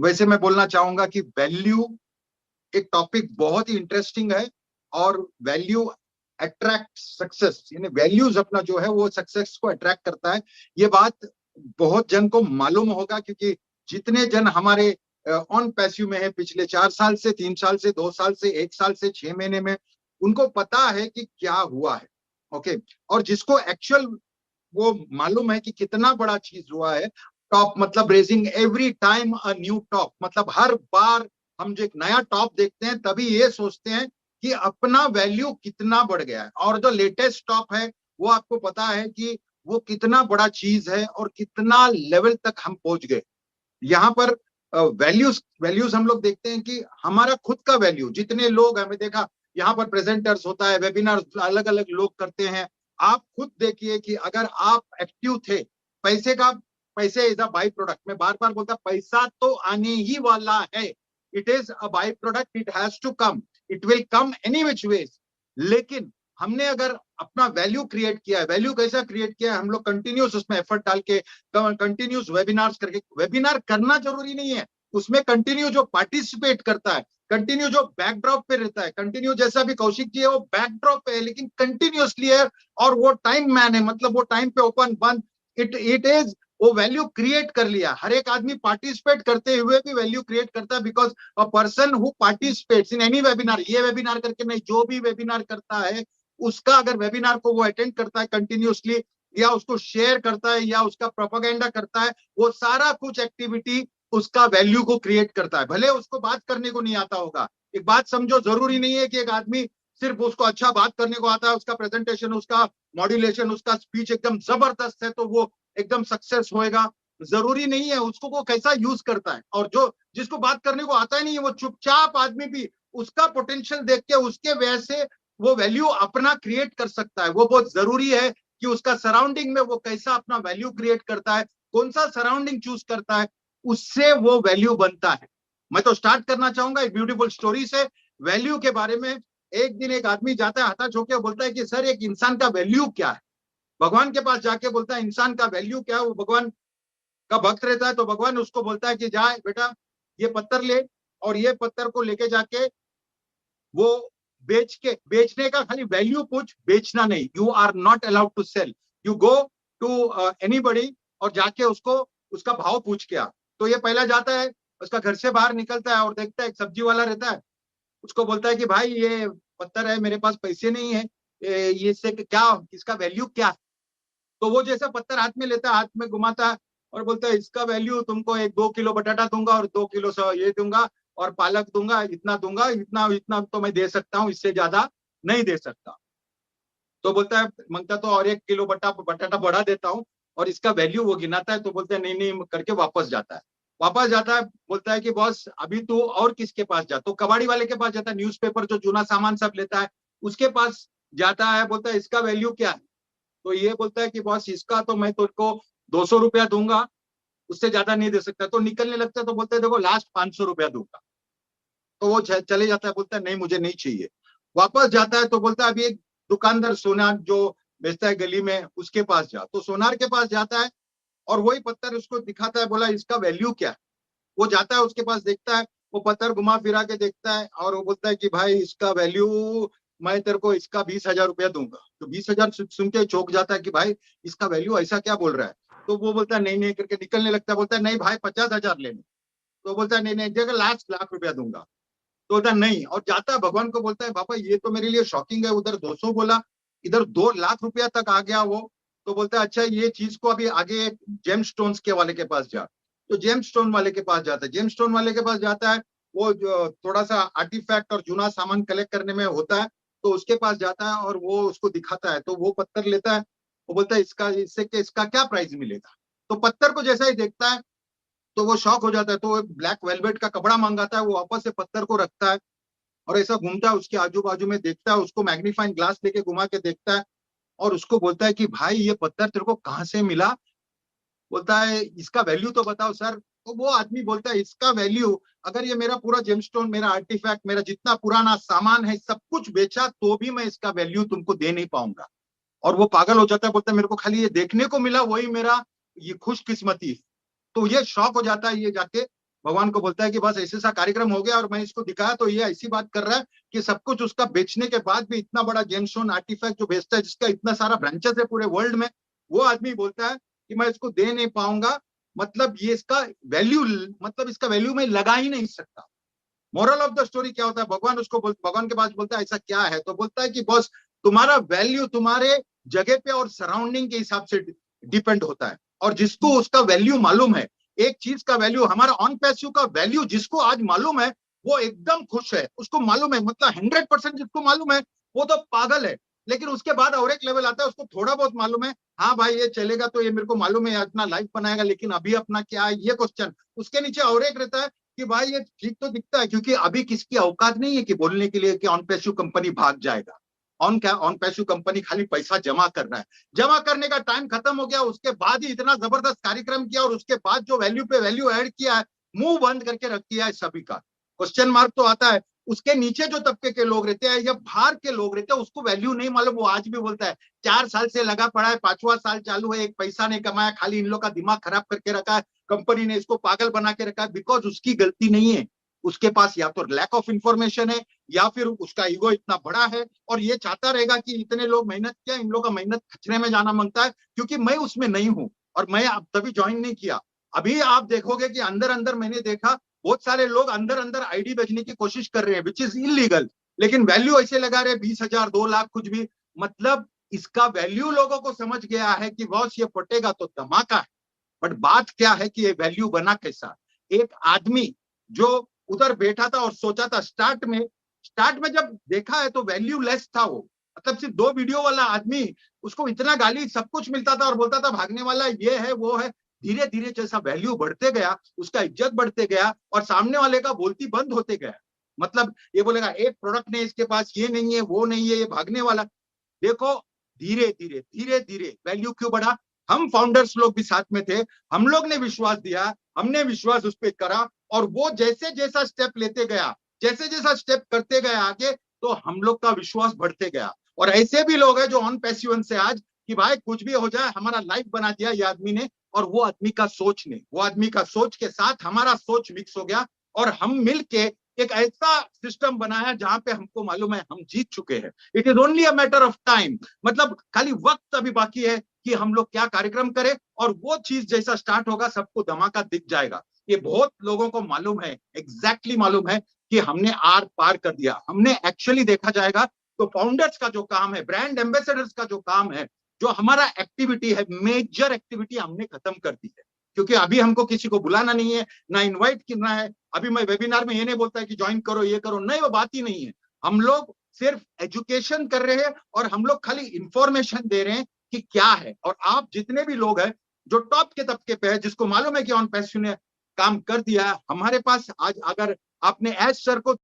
वैसे मैं बोलना चाहूंगा कि वैल्यू एक टॉपिक बहुत ही इंटरेस्टिंग है, और वैल्यू अट्रैक्ट सक्सेस, यानी वैल्यूज अपना जो है वो सक्सेस को अट्रैक्ट करता है। ये बात बहुत जन को मालूम होगा, क्योंकि जितने जन हमारे ऑन पैसिव में है पिछले 4 साल से, 3 साल से, 2 साल से, 1 साल से, 6 महीने में, उनको पता है कि क्या हुआ है। ओके। और जिसको एक्चुअल वो मालूम है कि कितना बड़ा चीज हुआ है, टॉप मतलब raising every time a new top, मतलब हर बार हम जो एक नया टॉप देखते हैं तभी ये सोचते हैं कि अपना वैल्यू कितना बढ़ गया है, और जो लेटेस्ट टॉप है वो आपको पता है कि वो कितना बड़ा चीज है और कितना लेवल तक हम पहुंच गए। यहाँ पर वैल्यूज वैल्यूज हम लोग देखते हैं कि हमारा खुद का वैल्यू, जितने लोग हमें देखा यहाँ पर प्रेजेंटर्स होता है, वेबिनार अलग अलग लोग करते हैं। आप खुद देखिए कि अगर आप एक्टिव थे, पैसे का, पैसे इज अ बाई प्रोडक्ट, मैं बार बार बोलता, पैसा तो आने ही वाला है। It is a byproduct, it has to come, it will come any which ways. लेकिन हमने अगर अपना वैल्यू क्रिएट किया है, वैल्यू कैसा क्रिएट किया है, हम लोग कंटिन्यूस उसमें एफर्ट डाल के, कंटिन्यूस वेबिनार्स करके, वेबिनार करना जरूरी नहीं है, उसमें कंटिन्यू जो पार्टिसिपेट करता है, कंटिन्यू जो बैकड्रॉप पे रहता है, कंटिन्यू जैसा भी कौशिक जी है वो बैकड्रॉप पे है लेकिन कंटिन्यूअसली है, और वो टाइम मैन है, मतलब वो टाइम पे ओपन बंद, इट इज, वो वैल्यू क्रिएट कर लिया। हर एक आदमी पार्टिसिपेट करते हुए भी वैल्यू क्रिएट करता है, because a person who participates in any webinar, ये वेबिनार करके नहीं, जो भी वेबिनार करता है उसका, अगर वेबिनार को वो अटेंड करता है कंटिन्यूअसली, या उसको शेयर करता है, या उसका प्रोपागेंडा करता है, वो सारा कुछ एक्टिविटी उसका वैल्यू को क्रिएट करता है। भले उसको बात करने को नहीं आता होगा, एक बात समझो, जरूरी नहीं है कि एक आदमी सिर्फ उसको अच्छा बात करने को आता है, उसका प्रेजेंटेशन, उसका मॉड्यूलेशन, उसका स्पीच एकदम जबरदस्त है तो वो एकदम सक्सेस होएगा। जरूरी नहीं है, उसको वो कैसा यूज करता है। और जो जिसको बात करने को आता ही नहीं है, वो चुपचाप आदमी भी उसका पोटेंशियल देख के उसके वजह से वो वैल्यू अपना क्रिएट कर सकता है। वो बहुत जरूरी है कि उसका सराउंडिंग में वो कैसा अपना वैल्यू क्रिएट करता है, कौन सा सराउंडिंग चूज करता है, उससे वो वैल्यू बनता है। मैं तो स्टार्ट करना चाहूंगा एक ब्यूटीफुल स्टोरी से, वैल्यू के बारे में। एक दिन एक आदमी जाता है हताश होकर, बोलता है कि सर एक इंसान का वैल्यू क्या है। भगवान के पास जाके बोलता है इंसान का वैल्यू क्या है। वो भगवान का भक्त रहता है, तो भगवान उसको बोलता है कि जाए बेटा, ये पत्थर ले, और ये पत्थर को लेके जाके वो बेचने का खाली वैल्यू पूछ, बेचना नहीं। You are not allowed to sell, you go to anybody और जाके उसको उसका भाव पूछ के आ। तो ये पहला जाता है, उसका घर से बाहर निकलता है और देखता है एक सब्जी वाला रहता है, उसको बोलता है कि भाई ये पत्थर है, मेरे पास पैसे नहीं है, ये इससे क्या, इसका वैल्यू क्या है। तो वो जैसा पत्थर हाथ में लेता है, हाथ में घुमाता है और बोलता है इसका वैल्यू तुमको 1-2 किलो बटाटा दूंगा और 2 किलो ये दूंगा और पालक दूंगा, इतना दूंगा, इतना इतना तो मैं दे सकता हूँ, इससे ज्यादा नहीं दे सकता। तो बोलता है, मांगता तो और 1 किलो बटाटा बढ़ा देता हूँ, और इसका वैल्यू वो गिनाता है। तो बोलते हैं नहीं नहीं करके वापस जाता है। वापस जाता है, बोलता है कि बॉस अभी तो और किसके पास जा, तो कबाड़ी वाले के पास जाता है, न्यूज़पेपर जो जूना सामान सब लेता है उसके पास जाता है। बोलता है इसका वैल्यू क्या है। तो ये बोलता है कि बॉस इसका तो मैं तुमको 200 रुपया दूंगा, उससे ज्यादा नहीं दे सकता। तो निकलने लगता है, तो बोलते है देखो लास्ट 500 रुपया दूंगा। तो वो चले जाता है, बोलता है नहीं मुझे नहीं चाहिए। वापस जाता है, तो बोलता है अभी एक दुकानदार सोना जो बेचता है गली में, उसके पास जा। तो सोनार के पास जाता है और वही पत्थर उसको दिखाता है, बोला इसका वैल्यू क्या है। वो जाता है उसके पास, देखता है, वो पत्थर घुमा फिरा के देखता है और वो बोलता है कि भाई इसका वैल्यू, मैं तेरे को इसका 20,000 रुपया दूंगा। तो 20,000 सुन के चौंक जाता है कि भाई इसका वैल्यू ऐसा क्या बोल रहा है। तो वो बोलता है नहीं नहीं करके निकलने लगता है। बोलता है नहीं भाई 50,000 लेने। तो बोलता है नहीं नहीं जगह लास्ट लाख रुपया दूंगा। तो बोलता है नहीं, और जाता है भगवान को बोलता है पापा ये तो मेरे लिए शॉकिंग है, उधर 200 बोला, इधर 2 लाख रुपया तक आ गया वो। तो बोलता है अच्छा ये चीज को अभी आगे जेम स्टोन्स के वाले के पास जा। तो जेम स्टोन वाले के पास जाता है, जेम स्टोन वाले के पास जाता है, वो जो थोड़ा सा आर्टिफैक्ट और जूना सामान कलेक्ट करने में होता है, तो उसके पास जाता है और वो उसको दिखाता है। तो वो पत्थर लेता है, वो बोलता है इसका, इससे के इसका क्या प्राइस मिलेगा। तो पत्थर को जैसा ही देखता है तो वो शॉक हो जाता है। तो वो ब्लैक वेलवेट का कपड़ा मंगाता है, वो वापस से पत्थर को रखता है और ऐसा घूमता है उसके आजू बाजू में, देखता है उसको, मैग्नीफाइंग ग्लास लेके घुमा के देखता है और उसको बोलता है कि भाई ये पत्थर तेरे को कहाँ से मिला। बोलता है इसका वैल्यू तो बताओ सर। तो वो आदमी बोलता है इसका वैल्यू, अगर ये मेरा पूरा जेमस्टोन, मेरा आर्टिफैक्ट, मेरा जितना पुराना सामान है सब कुछ बेचा तो भी मैं इसका वैल्यू तुमको दे नहीं पाऊंगा। और वो पागल हो जाता है, बोलता है मेरे को खाली ये देखने को मिला, वही मेरा ये खुशकिस्मती। तो ये शॉक हो जाता है, ये जाके भगवान को बोलता है कि बस ऐसे सा कार्यक्रम हो गया और मैं इसको दिखाया तो ये ऐसी बात कर रहा है कि सब कुछ उसका बेचने के बाद भी इतना बड़ा जेमस्टोन आर्टिफैक्ट जो बेचता है, जिसका इतना सारा ब्रांचेस है पूरे वर्ल्ड में, वो आदमी बोलता है कि मैं इसको दे नहीं पाऊंगा, मतलब ये इसका वैल्यू, मतलब इसका वैल्यू मैं लगा ही नहीं सकता। मोरल ऑफ द स्टोरी क्या होता है, भगवान के पास बोलता है ऐसा क्या है, तो बोलता है कि बॉस तुम्हारा वैल्यू तुम्हारे जगह पे और सराउंडिंग के हिसाब से डिपेंड होता है। और जिसको उसका वैल्यू मालूम है, एक चीज का वैल्यू, हमारा ऑन पैसिव का वैल्यू जिसको आज मालूम है वो एकदम खुश है, उसको मालूम है, मतलब 100% जिसको मालूम है वो तो पागल है। लेकिन उसके बाद और एक लेवल आता है, उसको थोड़ा बहुत मालूम है, हाँ भाई ये चलेगा तो ये मेरे को मालूम है, अपना लाइफ बनाएगा, लेकिन अभी अपना क्या है ये क्वेश्चन। उसके नीचे और एक रहता है कि भाई ये ठीक तो दिखता है, क्योंकि अभी किसकी औकात नहीं है कि बोलने के लिए कि ऑन पैसिव कंपनी भाग जाएगा। ऑन पैसिव कंपनी खाली पैसा जमा कर रहा है, जमा करने का टाइम खत्म हो गया, उसके बाद ही इतना जबरदस्त कार्यक्रम किया और उसके बाद जो वैल्यू पे वैल्यू ऐड किया है, मुंह बंद करके रख दिया है सभी का। क्वेश्चन मार्क तो आता है। उसके नीचे जो तबके के लोग रहते हैं या बाहर के लोग रहते हैं, उसको वैल्यू नहीं मालूम, वो आज भी बोलता है 4 साल से लगा पड़ा है, 5वां साल चालू है, एक पैसा नहीं कमाया, खाली इन लोग का दिमाग खराब करके रखा है, कंपनी ने इसको पागल बना के रखा है। बिकॉज उसकी गलती नहीं है, उसके पास या तो लैक ऑफ इंफॉर्मेशन है या फिर उसका ईगो इतना बड़ा है और ये चाहता रहेगा कि इतने लोग मेहनत किया, इन लोगों का मेहनत खचरे में जाना मांगता है, क्योंकि मैं उसमें नहीं हूं और मैं अब तभी ज्वाइन नहीं किया। अभी आप देखोगे कि अंदर अंदर मैंने देखा बहुत सारे लोग अंदर अंदर आईडी बेचने की कोशिश कर रहे हैं, विच इज इलीगल, लेकिन वैल्यू ऐसे लगा रहे 20,000 2 लाख कुछ भी, मतलब इसका वैल्यू लोगों को समझ गया है कि बॉस ये फटेगा तो धमाका है। बट बात क्या है कि ये वैल्यू बना कैसा, एक आदमी जो उधर बैठा था और सोचा था स्टार्ट में जब देखा है तो वैल्यू लेस था वो, मतलब सिर्फ 2 वीडियो वाला आदमी, उसको इतना गाली सब कुछ मिलता था और बोलता था भागने वाला ये है वो है। धीरे धीरे जैसा वैल्यू बढ़ते गया, उसका इज्जत बढ़ते गया और सामने वाले का बोलती बंद होते गया। मतलब ये बोलेगा एक प्रोडक्ट नहीं इसके पास, ये नहीं है वो नहीं है, ये भागने वाला। देखो धीरे धीरे वैल्यू क्यों बढ़ा, हम फाउंडर्स लोग भी साथ में थे, हम लोग ने विश्वास दिया, हमने विश्वास उस पर करा और वो जैसे जैसा स्टेप लेते गया, जैसे जैसा स्टेप करते गए आगे, तो हम लोग का विश्वास बढ़ते गया। और ऐसे भी लोग हैं जो ऑन पैसिव से आज कि भाई कुछ भी हो जाए हमारा लाइफ बना दिया ये आदमी ने, और वो आदमी का सोच ने, वो आदमी का सोच के साथ हमारा सोच मिक्स हो गया और हम मिलके एक ऐसा सिस्टम बनाया जहां पे हमको मालूम है हम जीत चुके हैं। It is only a matter of time, मतलब खाली वक्त अभी बाकी है कि हम लोग क्या कार्यक्रम करें और वो चीज जैसा स्टार्ट होगा सबको धमाका दिख जाएगा। ये बहुत लोगों को मालूम है, एग्जैक्टली मालूम है कि हमने आर पार कर दिया। हमने एक्चुअली देखा जाएगा तो फाउंडर्स का जो काम है, ब्रांड एम्बेसडर्स का जो काम है, जो हमारा एक्टिविटी है, मेजर एक्टिविटी हमने खत्म कर दी है। क्योंकि अभी हमको किसी को बुलाना नहीं है, ना इनवाइट करना है। अभी मैं वेबिनार में ये नहीं बोलता है कि ज्वाइन करो ये करो, नहीं, वो बात ही नहीं है। हम लोग सिर्फ एजुकेशन कर रहे हैं और हम लोग खाली इंफॉर्मेशन दे रहे हैं कि क्या है। और आप जितने भी लोग हैं जो टॉप के तबके पे है, जिसको मालूम है कि ऑन पैसिव ने काम कर दिया है, हमारे पास आज अगर आपने एज सर को